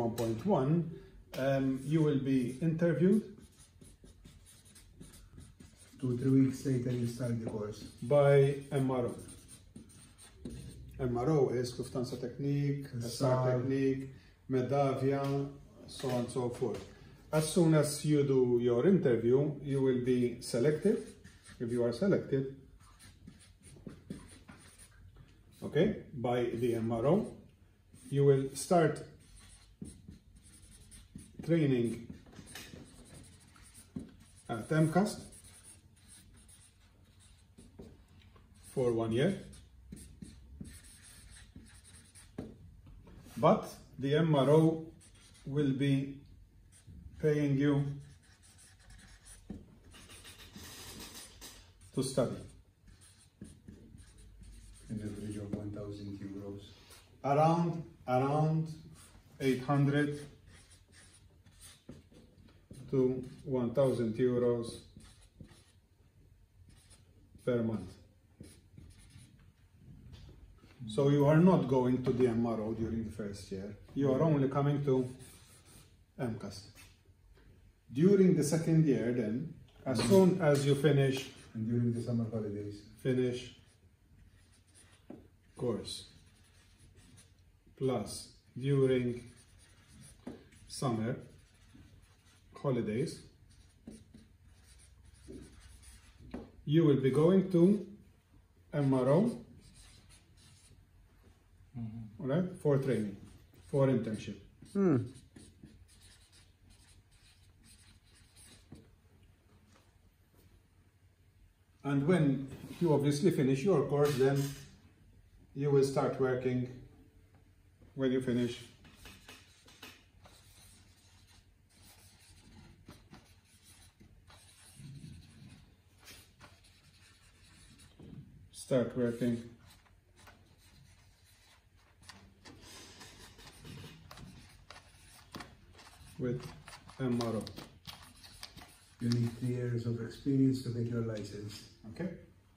1.1, you will be interviewed. 2 or 3 weeks later you start the course. By MRO. MRO is Lufthansa Technique, SAR Technique, Medavia, so on and so forth. As soon as you do your interview, you will be selected. If you are selected, okay, by the MRO, you will start training at Mcast for 1 year, but the MRO will be paying you to study. An average of 1,000 euros. Around 800 to 1,000 euros per month. So you are not going to the MRO during the first year. You are only coming to Mcast. During the second year then, as soon as you finish, and during the summer holidays, finish course, plus during summer holidays, you will be going to MRO, right, for training, for internship. And when you obviously finish your course, then you will start working when you finish. Start working with MRO. you need 3 years of experience to get your license. Okay.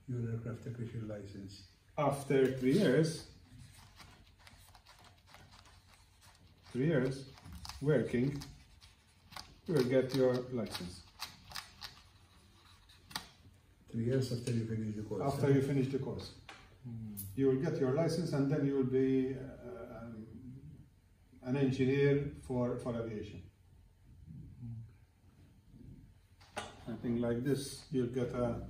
Your aircraft technician license. After 3 years, working, you will get your license. 3 years after you finish the course. After you finish the course, you will get your license, and then you will be an engineer for aviation. I think like this, you'll get a